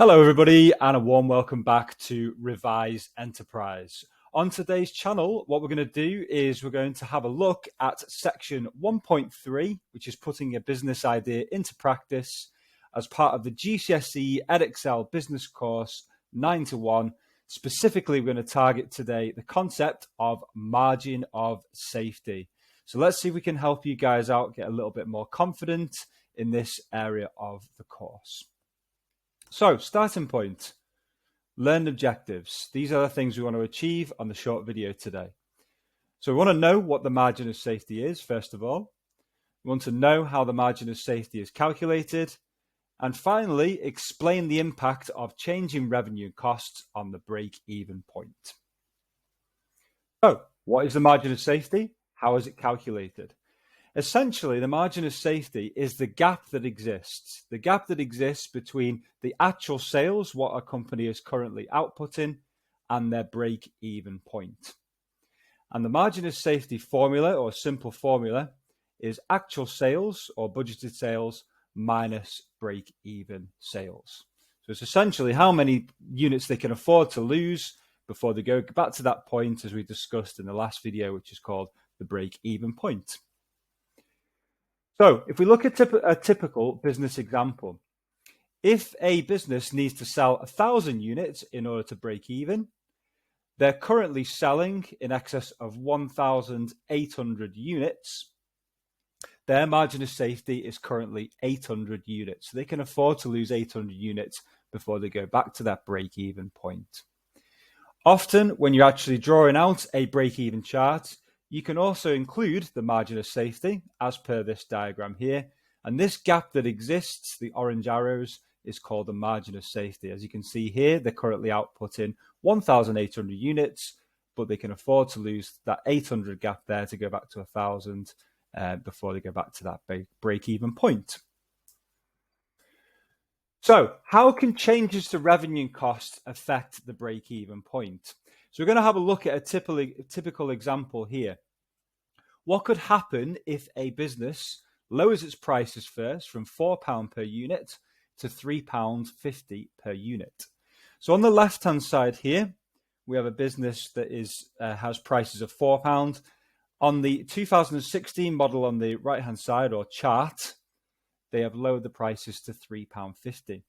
Hello everybody and a warm welcome back to Revise Enterprise. On today's channel, what we're going to do is we're going to have a look at section 1.3, which is putting a business idea into practice as part of the GCSE Edexcel business course 9 to 1. Specifically, we're going to target today the concept of margin of safety. So let's see if we can help you guys out, get a little bit more confident in this area of the course. So, starting point, learn objectives. These are the things we want to achieve on the short video today. So we want to know what the margin of safety is, first of all. We want to know how the margin of safety is calculated. And finally, explain the impact of changing revenue and costs on the break-even point. So, what is the margin of safety? How is it calculated? Essentially, the margin of safety is the gap that exists between the actual sales, what a company is currently outputting, and their break-even point. And the margin of safety formula, or simple formula, is actual sales or budgeted sales minus break-even sales. So it's essentially how many units they can afford to lose before they go back to that point, as we discussed in the last video, which is called the break-even point. So if we look at a typical business example, if a business needs to sell 1,000 units in order to break even, they're currently selling in excess of 1,800 units. Their margin of safety is currently 800 units. So they can afford to lose 800 units before they go back to that break-even point. Often, when you're actually drawing out a break-even chart, you can also include the margin of safety as per this diagram here. And this gap that exists, the orange arrows, is called the margin of safety. As you can see here, they're currently outputting 1,800 units, but they can afford to lose that 800 gap there to go back to 1,000 before they go back to that break-even point. So how can changes to revenue and costs affect the break-even point? So we're going to have a look at a typical example here. What could happen if a business lowers its prices first from £4 per unit to £3.50 per unit? So on the left-hand side here, we have a business that has prices of £4. On the 2016 model on the right-hand side, or chart, they have lowered the prices to £3.50.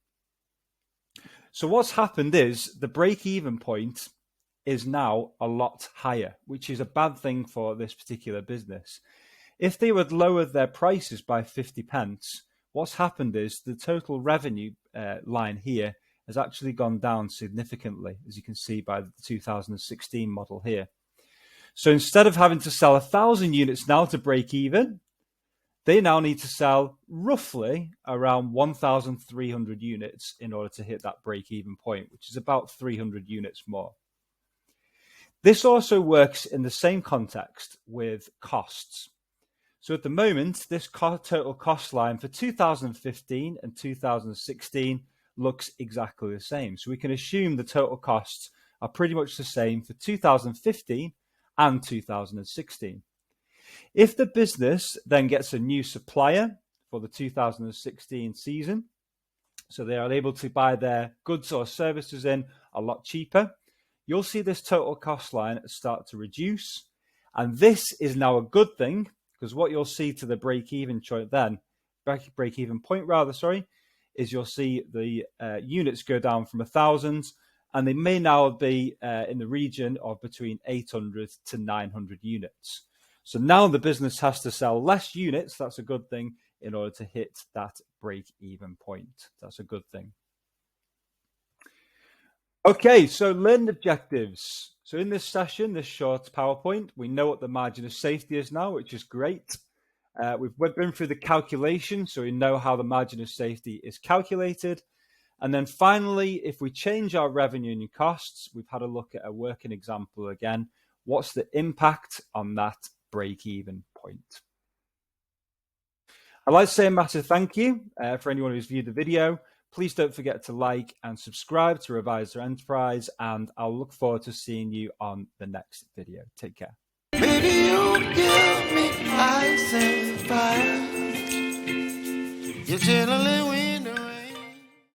So what's happened is the break-even point is now a lot higher, which is a bad thing for this particular business. If they would lower their prices by 50p, what's happened is the total revenue line here has actually gone down significantly, as you can see by the 2016 model here. So instead of having to sell 1,000 units now to break even, they now need to sell roughly around 1,300 units in order to hit that break-even point, which is about 300 units more. This also works in the same context with costs. So at the moment, this total cost line for 2015 and 2016 looks exactly the same. So we can assume the total costs are pretty much the same for 2015 and 2016. If the business then gets a new supplier for the 2016 season, so they are able to buy their goods or services in a lot cheaper, you'll see this total cost line start to reduce. And this is now a good thing, because what you'll see to the break-even point, is you'll see the units go down from 1,000, and they may now be in the region of between 800 to 900 units. So now the business has to sell less units. That's a good thing in order to hit that break-even point. That's a good thing. Okay, so learning objectives. So in this session, this short PowerPoint, we know what the margin of safety is now, which is great. We've been through the calculation, so we know how the margin of safety is calculated. And then finally, if we change our revenue and costs, we've had a look at a working example again. What's the impact on that break-even point? I'd like to say a massive thank you for anyone who's viewed the video. Please don't forget to like and subscribe to Revise Your Enterprise, and I'll look forward to seeing you on the next video. Take care. Baby, you give me ice and fire. You're chilling